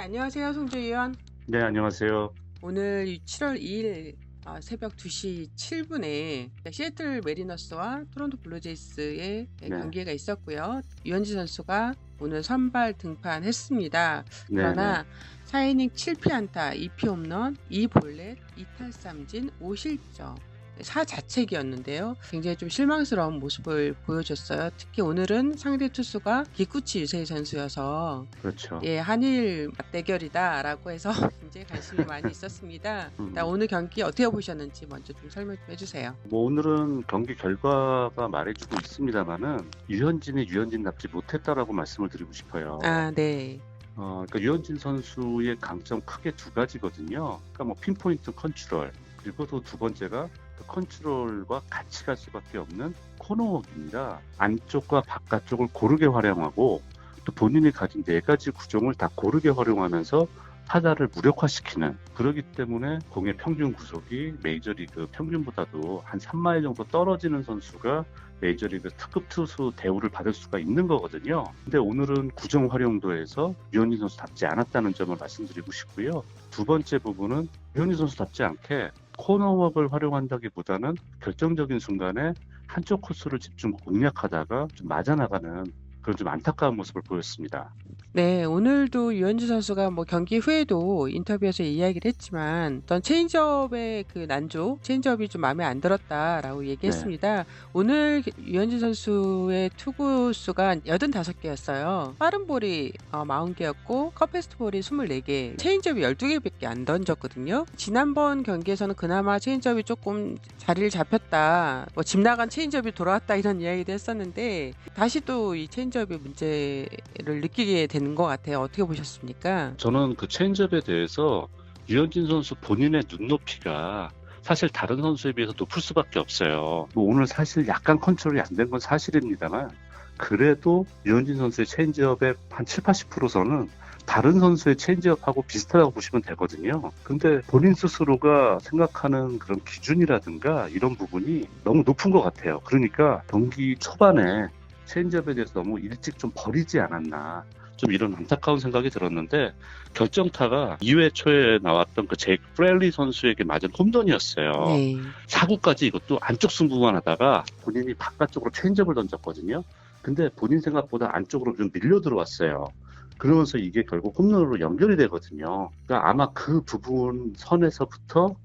안녕하세요. 송주 의원. 네, 안녕하세요. 오늘 7월 2일 새벽 2시 7분에 시애틀 메리너스와 토론토 블루제이스의 네, 경기가 있었고요. 유현진 선수가 오늘 선발 등판했습니다. 네, 네. 그러나 4이닝 7피안타, 2피 홈런, 2볼넷, 2탈삼진, 5실점. 사자책이었는데요. 굉장히 좀 실망스러운 모습을 보여줬어요. 특히 오늘은 상대 투수가 기쿠치 유세이 선수여서 그렇죠. 한일 맞대결이다라고 해서 굉장히 관심이 많이 있었습니다. 일단 오늘 경기 어떻게 보셨는지 먼저 좀 설명 좀 해주세요. 뭐 오늘은 경기 결과가 말해주고 있습니다만은 유현진이 유현진답지 못했다라고 말씀을 드리고 싶어요. 네. 그러니까 유현진 선수의 강점 크게 두 가지거든요. 그러니까 뭐 핀포인트 컨트롤, 그리고 또 두 번째가 그 컨트롤과 같이 갈 수밖에 없는 코너웍입니다. 안쪽과 바깥쪽을 고르게 활용하고 또 본인이 가진 네 가지 구종을 다 고르게 활용하면서 타자를 무력화시키는, 그렇기 때문에 공의 평균 구속이 메이저리그 평균보다도 한 3마일 정도 떨어지는 선수가 메이저리그 특급 투수 대우를 받을 수가 있는 거거든요. 근데 오늘은 구종 활용도에서 유현진 선수답지 않았다는 점을 말씀드리고 싶고요. 두 번째 부분은 유현진 선수답지 않게 코너웍을 활용한다기보다는 결정적인 순간에 한쪽 코스를 집중 공략하다가 좀 맞아나가는 그런 좀 안타까운 모습을 보였습니다. 네, 오늘도 유현진 선수가 뭐 경기 후에도 인터뷰에서 이야기를 했지만 어떤 체인지업의 그 난조, 체인지업이 좀 마음에 안 들었다라고 네, 얘기했습니다. 오늘 유현진 선수의 투구 수가 85개였어요. 빠른 볼이 40개였고 컷패스트 볼이 24개, 체인지업이 12개밖에 안 던졌거든요. 지난번 경기에서는 그나마 체인지업이 조금 자리를 잡혔다, 뭐 집 나간 체인지업이 돌아왔다 이런 이야기도 했었는데 다시 또 이 체인지업의 문제를 느끼게 되는 것 같아요. 어떻게 보셨습니까? 저는 그 체인지업에 대해서 유현진 선수 본인의 눈높이가 사실 다른 선수에 비해서 높을 수밖에 없어요. 뭐 오늘 사실 약간 컨트롤이 안 된 건 사실입니다만, 그래도 유현진 선수의 체인지업의 한 7, 80%는 다른 선수의 체인지업하고 비슷하다고 보시면 되거든요. 근데 본인 스스로가 생각하는 그런 기준이라든가 이런 부분이 너무 높은 것 같아요. 그러니까 경기 초반에 체인지업에 대해서 너무 일찍 좀 버리지 않았나, 좀 이런 안타까운 생각이 들었는데, 결정타가 2회 초에 나왔던 그 제이크 프렐리 선수에게 맞은 홈런이었어요. 네. 4구까지 이것도 안쪽 승부만 하다가 본인이 바깥쪽으로 체인지업을 던졌거든요. 근데 본인 생각보다 안쪽으로 좀 밀려 들어왔어요. 그러면서 이게 결국 홈런으로 연결이 되거든요. 그러니까 아마 그 부분 선에서부터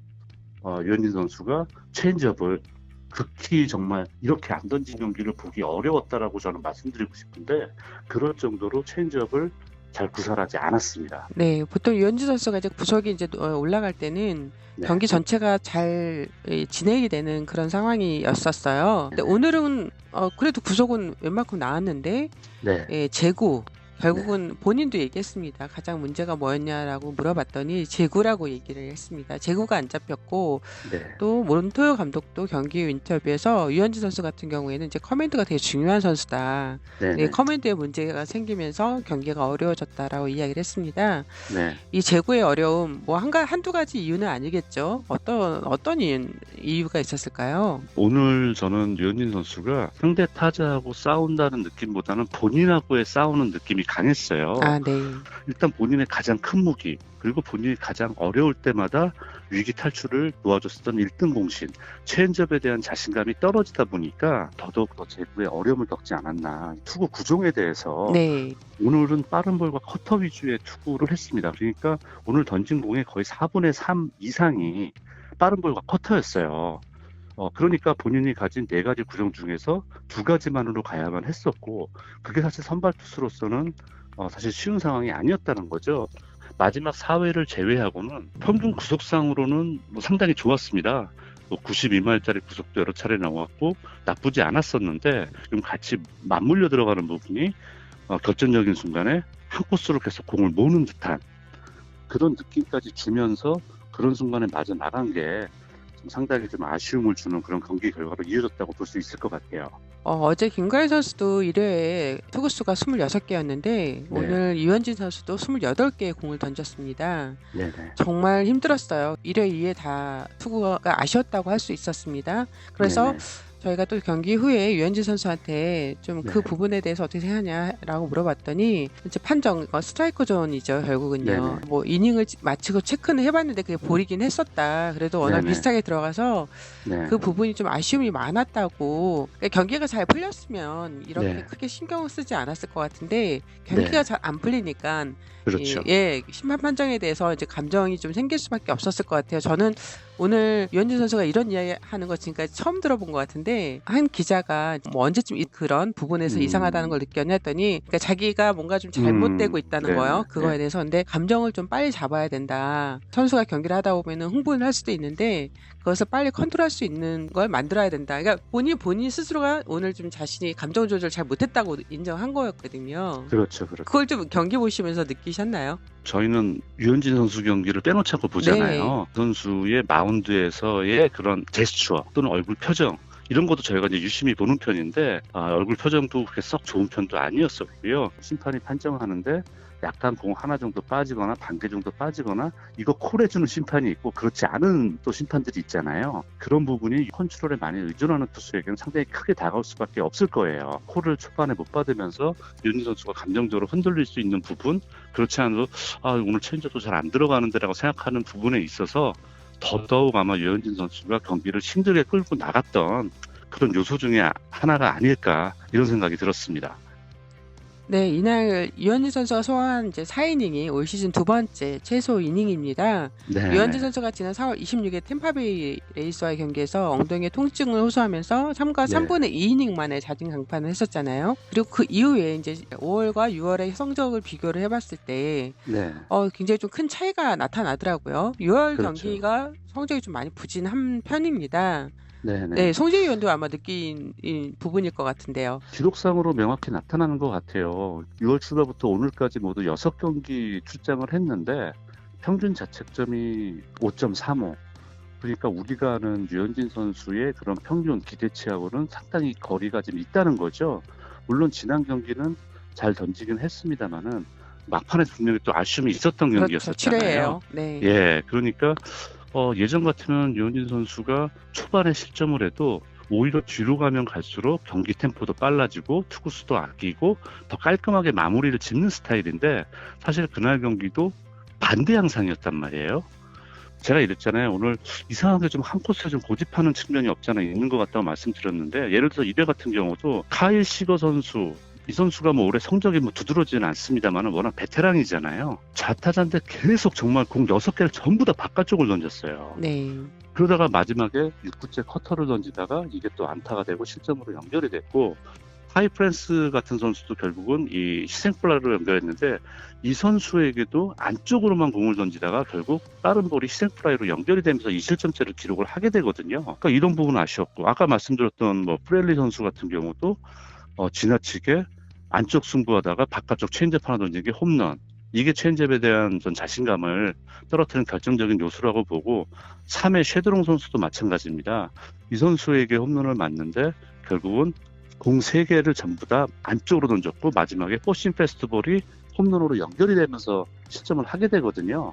유현진 선수가 체인지업을 극히 정말 이렇게 안 던진 경기를 보기 어려웠다라고 저는 말씀드리고 싶은데, 그럴 정도로 체인지업을 잘 구사하지 않았습니다. 네, 보통 유현진 선수가 이제 구석이 이제 올라갈 때는 네. 경기 전체가 잘 진행이 되는 그런 상황이었었어요. 근데 오늘은 그래도 구속은 웬만큼 나왔는데 네. 제구 결국은 본인도 얘기했습니다. 가장 문제가 뭐였냐라고 물어봤더니 제구라고 얘기를 했습니다. 제구가 안 잡혔고 네. 또 몬토요 감독도 경기 후 인터뷰에서 유현진 선수 같은 경우에는 이제 커맨드가 되게 중요한 선수다. 네. 네, 네. 커맨드에 문제가 생기면서 경기가 어려워졌다라고 이야기를 했습니다. 네. 이 제구의 어려움 뭐 한두 가지 이유는 아니겠죠. 어떤 이유가 있었을까요? 오늘 저는 유현진 선수가 상대 타자하고 싸운다는 느낌보다는 본인하고의 싸우는 느낌이 강했어요. 네. 일단 본인의 가장 큰 무기, 그리고 본인이 가장 어려울 때마다 위기 탈출을 도와줬었던 1등 공신, 체인지업에 대한 자신감이 떨어지다 보니까 더더욱 더 제구에 어려움을 겪지 않았나. 투구 구종에 대해서 네. 오늘은 빠른 볼과 커터 위주의 투구를 했습니다. 그러니까 오늘 던진 공의 거의 4분의 3 이상이 빠른 볼과 커터였어요. 그러니까 본인이 가진 네 가지 구종 중에서 두 가지만으로 가야만 했었고, 그게 사실 선발 투수로서는 사실 쉬운 상황이 아니었다는 거죠. 마지막 4회를 제외하고는 평균 구속상으로는 뭐 상당히 좋았습니다. 92마일짜리 구속도 여러 차례 나왔고 나쁘지 않았었는데, 지금 같이 맞물려 들어가는 부분이 결정적인 순간에 한 코스로 계속 공을 모으는 듯한 그런 느낌까지 주면서 그런 순간에 맞아 나간 게 좀 상당히 좀 아쉬움을 주는 그런 경기 결과로 이어졌다고 볼 수 있을 것 같아요. 어제 김가희 선수도 1회에 투구수가 26개였는데 네. 오늘 유현진 선수도 28개의 공을 던졌습니다. 네네. 정말 힘들었어요. 1회, 2회 다 투구가 아쉬웠다고 할 수 있었습니다. 그래서 네네. 저희가 또 경기 후에 유현진 선수한테 좀 그 네. 부분에 대해서 어떻게 생각하냐라고 물어봤더니 이제 판정, 스트라이크 존이죠, 결국은요. 네네. 뭐 이닝을 마치고 체크는 해봤는데 그게 볼이긴 했었다. 그래도 워낙 네네. 비슷하게 들어가서 네. 그 부분이 좀 아쉬움이 많았다고. 그러니까 경기가 잘 풀렸으면 이렇게 네. 크게 신경을 쓰지 않았을 것 같은데 경기가 네. 잘 안 풀리니까 그렇죠. 심판 판정에 대해서 이제 감정이 좀 생길 수밖에 없었을 것 같아요. 저는 오늘 유현진 선수가 이런 이야기 하는 거 지금까지 처음 들어본 것 같은데, 한 기자가 뭐 언제쯤 그런 부분에서 이상하다는 걸 느꼈냐 했더니, 그러니까 자기가 뭔가 좀 잘못되고 있다는 네네. 거예요. 그거에 네. 대해서. 근데 감정을 좀 빨리 잡아야 된다. 선수가 경기를 하다 보면은 흥분을 할 수도 있는데 그것을 빨리 컨트롤할 수 있는 걸 만들어야 된다. 그러니까 본인 스스로가 오늘 좀 자신이 감정 조절 잘 못했다고 인정한 거였거든요. 그렇죠. 그렇죠. 그걸 좀 경기 보시면서 느끼셨나요? 저희는 유현진 선수 경기를 빼놓지 않고 보잖아요. 선수의 마운드에서의 그런 제스처 또는 얼굴 표정 이런 것도 저희가 이제 유심히 보는 편인데 얼굴 표정도 그렇게 썩 좋은 편도 아니었었고요. 심판이 판정하는데 약간 공 하나 정도 빠지거나 반 개 정도 빠지거나 이거 콜해주는 심판이 있고 그렇지 않은 또 심판들이 있잖아요. 그런 부분이 컨트롤에 많이 의존하는 투수에게는 상당히 크게 다가올 수밖에 없을 거예요. 콜을 초반에 못 받으면서 유현진 선수가 감정적으로 흔들릴 수 있는 부분, 그렇지 않아도 오늘 체인지업도 잘 안 들어가는데라고 생각하는 부분에 있어서 더더욱 아마 유현진 선수가 경기를 힘들게 끌고 나갔던 그런 요소 중에 하나가 아닐까 이런 생각이 들었습니다. 네, 이날 유현진 선수가 소화한 이제 4이닝이 올 시즌 두 번째 최소 이닝입니다. 네. 유현진 선수가 지난 4월 26일 템파베이 레이스와의 경기에서 엉덩이에 통증을 호소하면서 3과 네. 3분의 2이닝 만에 자진 강판을 했었잖아요. 그리고 그 이후에 이제 5월과 6월의 성적을 비교를 해봤을 때 네. 굉장히 좀 큰 차이가 나타나더라고요. 6월 그렇죠. 경기가 성적이 좀 많이 부진한 편입니다. 네네. 네, 송재희 의원도 아마 느낀 이 부분일 것 같은데요. 기록상으로 명확히 나타나는 것 같아요. 6월 출발부터 오늘까지 모두 6경기 출장을 했는데 평균 자책점이 5.35. 그러니까 우리가 아는 유현진 선수의 그런 평균 기대치하고는 상당히 거리가 좀 있다는 거죠. 물론 지난 경기는 잘 던지긴 했습니다만은 막판에 분명히 또 아쉬움이 있었던 그렇죠. 경기였었잖아요. 7회예요. 네. 예, 그러니까 예전 같으면 유현진 선수가 초반에 실점을 해도 오히려 뒤로 가면 갈수록 경기 템포도 빨라지고 투구수도 아끼고 더 깔끔하게 마무리를 짓는 스타일인데 사실 그날 경기도 반대 양상이었단 말이에요. 제가 이랬잖아요. 오늘 이상하게 좀 한 코스에 좀 고집하는 측면이 없잖아 있는 것 같다고 말씀드렸는데, 예를 들어서 이대 같은 경우도 카일 시거 선수, 이 선수가 뭐 올해 성적이 뭐 두드러지는 않습니다만 워낙 베테랑이잖아요. 좌타자인데 계속 정말 공 6개를 전부 다 바깥쪽을 던졌어요. 네. 그러다가 마지막에 6구째 커터를 던지다가 이게 또 안타가 되고 실점으로 연결이 됐고, 하이프랜스 같은 선수도 결국은 이 희생플라이로 연결했는데 이 선수에게도 안쪽으로만 공을 던지다가 결국 빠른 볼이 희생플라이로 연결이 되면서 2실점째를 기록을 하게 되거든요. 그러니까 이런 부분은 아쉬웠고, 아까 말씀드렸던 뭐 프렐리 선수 같은 경우도 지나치게 안쪽 승부하다가 바깥쪽 체인지업 하나 던진 게 홈런. 이게 체인지업에 대한 전 자신감을 떨어뜨리는 결정적인 요소라고 보고, 3회 쉐드롱 선수도 마찬가지입니다. 이 선수에게 홈런을 맞는데 결국은 공 3개를 전부 다 안쪽으로 던졌고 마지막에 포싱 페스트볼이 홈런으로 연결이 되면서 실점을 하게 되거든요.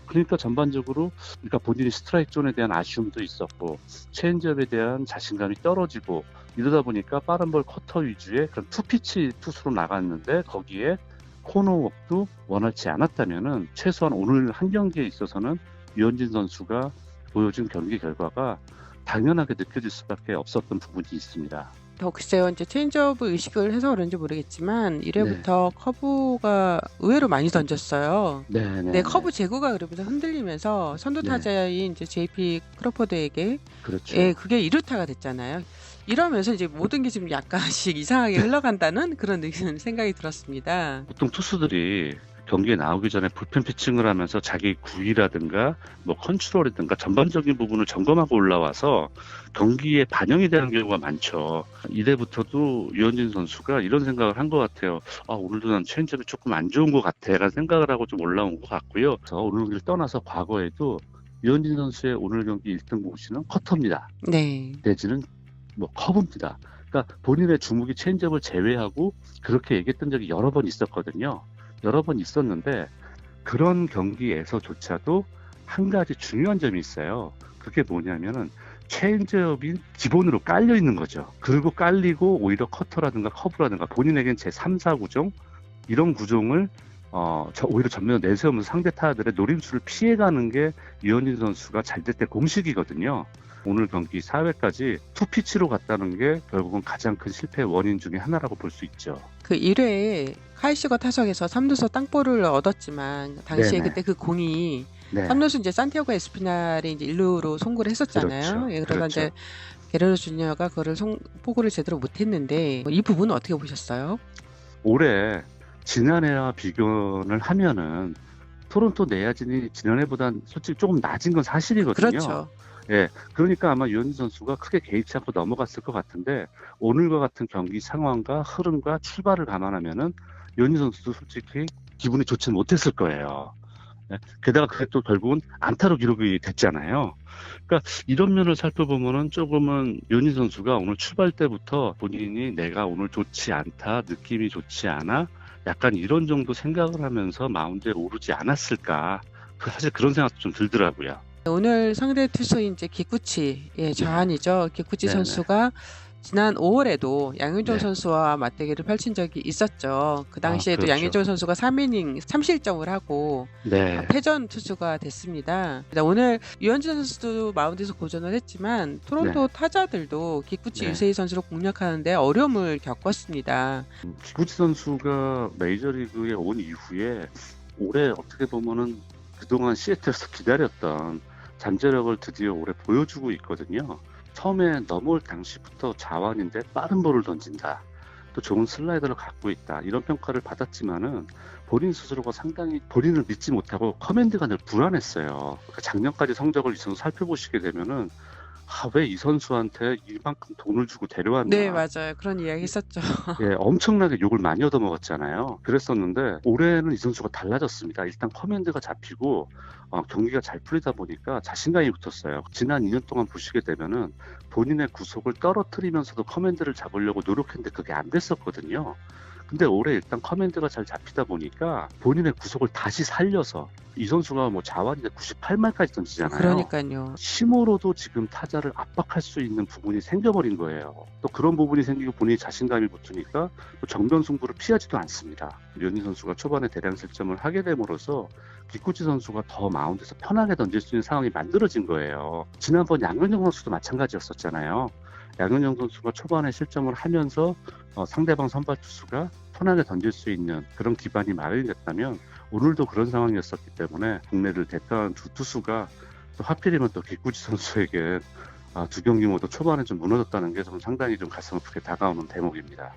그러니까 전반적으로 그러니까 본인이 스트라이크 존에 대한 아쉬움도 있었고 체인지업에 대한 자신감이 떨어지고 이러다 보니까 빠른 볼 커터 위주의 그런 투피치 투수로 나갔는데 거기에 코너웍도 원활치 않았다면은 최소한 오늘 한 경기에 있어서는 유현진 선수가 보여준 경기 결과가 당연하게 느껴질 수밖에 없었던 부분이 있습니다. 글쎄요. 이제 체인지업 의식을 해서 그런지 모르겠지만 1회부터 커브가 의외로 많이 던졌어요. 네, 커브 제구가 그러면서 흔들리면서 선두 타자인 이제 JP 크로포드에게 그렇죠. 그게 2루타가 됐잖아요. 이러면서 이제 모든 게 지금 약간씩 이상하게 흘러간다는 그런 생각이 들었습니다. 보통 투수들이 경기에 나오기 전에 불펜 피칭을 하면서 자기 구위라든가 뭐 컨트롤이든가 전반적인 부분을 점검하고 올라와서 경기에 반영이 되는 경우가 많죠. 이래부터도 유현진 선수가 이런 생각을 한 것 같아요. 오늘도 난 체인지업이 조금 안 좋은 것 같아 라는 생각을 하고 좀 올라온 것 같고요. 그래서 오늘 경기를 떠나서 과거에도 유현진 선수의 오늘 경기 1등 공시는 커터입니다. 네. 내지는 뭐 커브입니다. 그러니까 본인의 주목이 체인지업을 제외하고 그렇게 얘기했던 적이 여러 번 있었거든요. 여러 번 있었는데 그런 경기에서조차도 한 가지 중요한 점이 있어요. 그게 뭐냐면은 체인지업이 기본으로 깔려 있는 거죠. 그리고 깔리고 오히려 커터라든가 커브라든가 본인에겐 제 3, 4 구종 이런 구종을 오히려 전면으로 내세우면서 상대 타자들의 노림수를 피해가는 게 유현진 선수가 잘 될 때 공식이거든요. 오늘 경기 4회까지 투피치로 갔다는 게 결국은 가장 큰 실패의 원인 중에 하나라고 볼 수 있죠. 그 1회에 카이시거 타석에서 3루수 땅볼을 얻었지만 당시에 네네. 그때 그 공이 네. 3루수 이제 산티아고 에스피날이 이제 1루로 송구를 했었잖아요. 그렇죠. 예, 그러다 그렇죠. 이제 게레로 주니어가 그거를 포구를 제대로 못했는데 이 부분은 어떻게 보셨어요? 올해 지난해와 비교를 하면은 토론토 내야진이 지난해보단 솔직히 조금 낮은 건 사실이거든요. 그렇죠. 예, 그러니까 아마 유현진 선수가 크게 개의치 않고 넘어갔을 것 같은데 오늘과 같은 경기 상황과 흐름과 출발을 감안하면은 유현진 선수도 솔직히 기분이 좋지는 못했을 거예요. 예, 게다가 그게 또 결국은 안타로 기록이 됐잖아요. 그러니까 이런 면을 살펴보면은 조금은 유현진 선수가 오늘 출발 때부터 본인이 내가 오늘 좋지 않다, 느낌이 좋지 않아, 약간 이런 정도 생각을 하면서 마운드에 오르지 않았을까. 사실 그런 생각도 좀 들더라고요. 오늘 상대 투수인 이제 기쿠치의 자완이죠. 기쿠치 네네. 선수가 지난 5월에도 양현종 네. 선수와 맞대결을 펼친 적이 있었죠. 그 당시에도 그렇죠. 양현종 선수가 3이닝 3실점을 하고 네. 패전 투수가 됐습니다. 오늘 유현진 선수도 마운드에서 고전을 했지만 토론토 타자들도 기쿠치 네. 유세이 선수를 공략하는데 어려움을 겪었습니다. 기구치 선수가 메이저리그에 온 이후에 올해 어떻게 보면은 그동안 시애틀에서 기다렸던 잠재력을 드디어 올해 보여주고 있거든요. 처음에 넘어올 당시부터 자완인데 빠른 볼을 던진다. 또 좋은 슬라이더를 갖고 있다. 이런 평가를 받았지만은 본인 스스로가 상당히 본인을 믿지 못하고 커맨드가 늘 불안했어요. 그러니까 작년까지 성적을 이 선수 살펴보시게 되면은 왜 이 선수한테 이만큼 돈을 주고 데려왔나. 네, 맞아요. 그런 이야기 했었죠. 예, 엄청나게 욕을 많이 얻어먹었잖아요. 그랬었는데 올해는 이 선수가 달라졌습니다. 일단 커맨드가 잡히고 경기가 잘 풀리다 보니까 자신감이 붙었어요. 지난 2년 동안 보시게 되면은 본인의 구속을 떨어뜨리면서도 커맨드를 잡으려고 노력했는데 그게 안 됐었거든요. 근데 올해 일단 커맨드가 잘 잡히다 보니까 본인의 구속을 다시 살려서 이 선수가 뭐 자완인데 98마일까지 던지잖아요. 그러니까요. 힘으로도 지금 타자를 압박할 수 있는 부분이 생겨버린 거예요. 또 그런 부분이 생기고 본인이 자신감이 붙으니까 또 정면 승부를 피하지도 않습니다. 류현진 선수가 초반에 대량 실점을 하게 됨으로써 기쿠치 선수가 더 마운드에서 편하게 던질 수 있는 상황이 만들어진 거예요. 지난번 양현종 선수도 마찬가지였었잖아요. 양현종 선수가 초반에 실점을 하면서 상대방 선발 투수가 편하게 던질 수 있는 그런 기반이 마련이 됐다면 오늘도 그런 상황이었었기 때문에 국내를 대표하는 두 투수가 또 하필이면 또 기쿠치 선수에게 두 경기 모두 초반에 좀 무너졌다는 게 좀 상당히 좀 가슴 아프게 다가오는 대목입니다.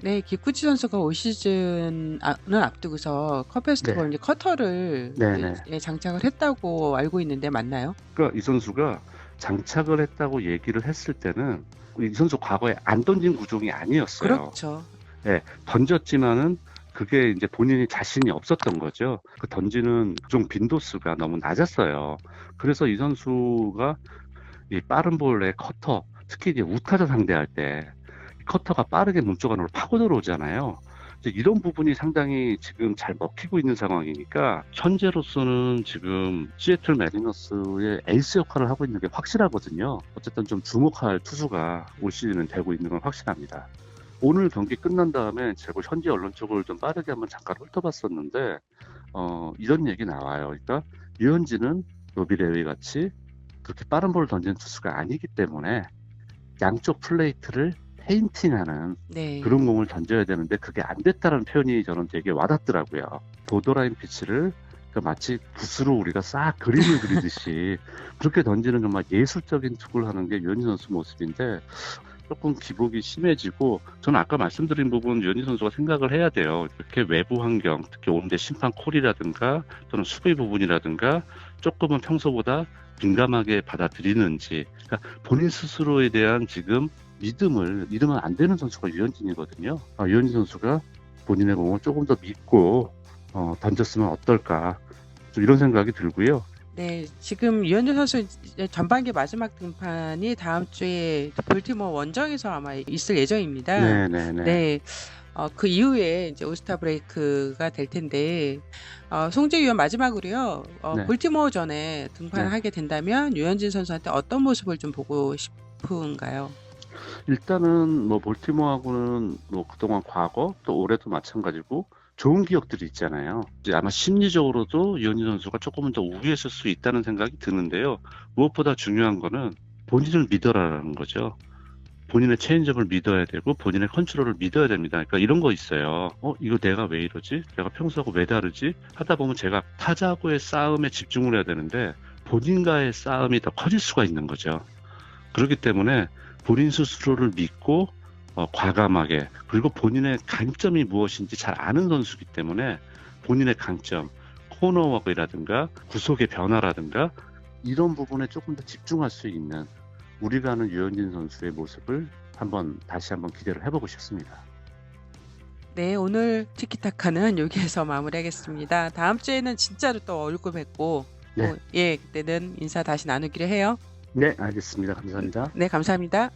네, 기쿠치 선수가 올 시즌을 앞두고서 컵페스티벌 이제 커터를 네네. 장착을 했다고 알고 있는데 맞나요? 그러니까 이 선수가 장착을 했다고 얘기를 했을 때는 이 선수 과거에 안 던진 구종이 아니었어요. 그렇죠. 네, 던졌지만은 그게 이제 본인이 자신이 없었던 거죠. 그 던지는 구종 빈도수가 너무 낮았어요. 그래서 이 선수가 이 빠른 볼의 커터, 특히 이제 우타자 상대할 때 커터가 빠르게 몸쪽 안으로 파고 들어오잖아요. 이제 이런 부분이 상당히 지금 잘 먹히고 있는 상황이니까 현재로서는 지금 시애틀 매리너스의 에이스 역할을 하고 있는 게 확실하거든요. 어쨌든 좀 주목할 투수가 올 시즌은 되고 있는 건 확실합니다. 오늘 경기 끝난 다음에 제가 현지 언론 쪽을 좀 빠르게 한번 잠깐 훑어봤었는데 이런 얘기 나와요. 그러니까 유현진은 로비레위 같이 그렇게 빠른 볼을 던지는 투수가 아니기 때문에 양쪽 플레이트를 페인팅하는 네. 그런 공을 던져야 되는데 그게 안 됐다는 표현이 저는 되게 와닿더라고요. 보더라인 피치를 마치 붓으로 우리가 싹 그림을 그리듯이 그렇게 던지는 정말 예술적인 투구를 하는 게 유현진 선수 모습인데 조금 기복이 심해지고 저는 아까 말씀드린 부분 유현진 선수가 생각을 해야 돼요. 이렇게 외부 환경, 특히 오는데 심판 콜이라든가 또는 수비 부분이라든가 조금은 평소보다 민감하게 받아들이는지 그러니까 본인 스스로에 대한 지금 믿음을 잃으면 안 되는 선수가 유현진이거든요. 유현진 선수가 본인의 공을 조금 더 믿고 던졌으면 어떨까 좀 이런 생각이 들고요. 네, 지금 유현진 선수 전반기 마지막 등판이 다음 주에 볼티모어 원정에서 아마 있을 예정입니다. 네네네. 네, 그 이후에 이제 올스타 브레이크가 될 텐데 송재 위원 마지막으로요. 네. 볼티모어전에 등판하게 된다면 유현진 선수한테 어떤 모습을 좀 보고 싶은가요? 일단은 뭐 볼티모어하고는 뭐 그동안 과거 또 올해도 마찬가지고 좋은 기억들이 있잖아요. 이제 아마 심리적으로도 유현진 선수가 조금은 더 우위했을 수 있다는 생각이 드는데요. 무엇보다 중요한 거는 본인을 믿어라라는 거죠. 본인의 체인지업을 믿어야 되고 본인의 컨트롤을 믿어야 됩니다. 그러니까 이런 거 있어요. 이거 내가 왜 이러지? 내가 평소하고 왜 다르지? 하다 보면 제가 타자하고의 싸움에 집중을 해야 되는데 본인과의 싸움이 더 커질 수가 있는 거죠. 그렇기 때문에 본인 스스로를 믿고 과감하게, 그리고 본인의 강점이 무엇인지 잘 아는 선수이기 때문에 본인의 강점, 코너워크라든가 구속의 변화라든가 이런 부분에 조금 더 집중할 수 있는 우리가 아는 유현진 선수의 모습을 다시 한번 기대를 해보고 싶습니다. 네, 오늘 티키타카는 여기에서 마무리하겠습니다. 다음 주에는 진짜로 또 얼굴 뵙고 네. 그때는 인사 다시 나누기로 해요. 네, 알겠습니다. 감사합니다. 네, 감사합니다.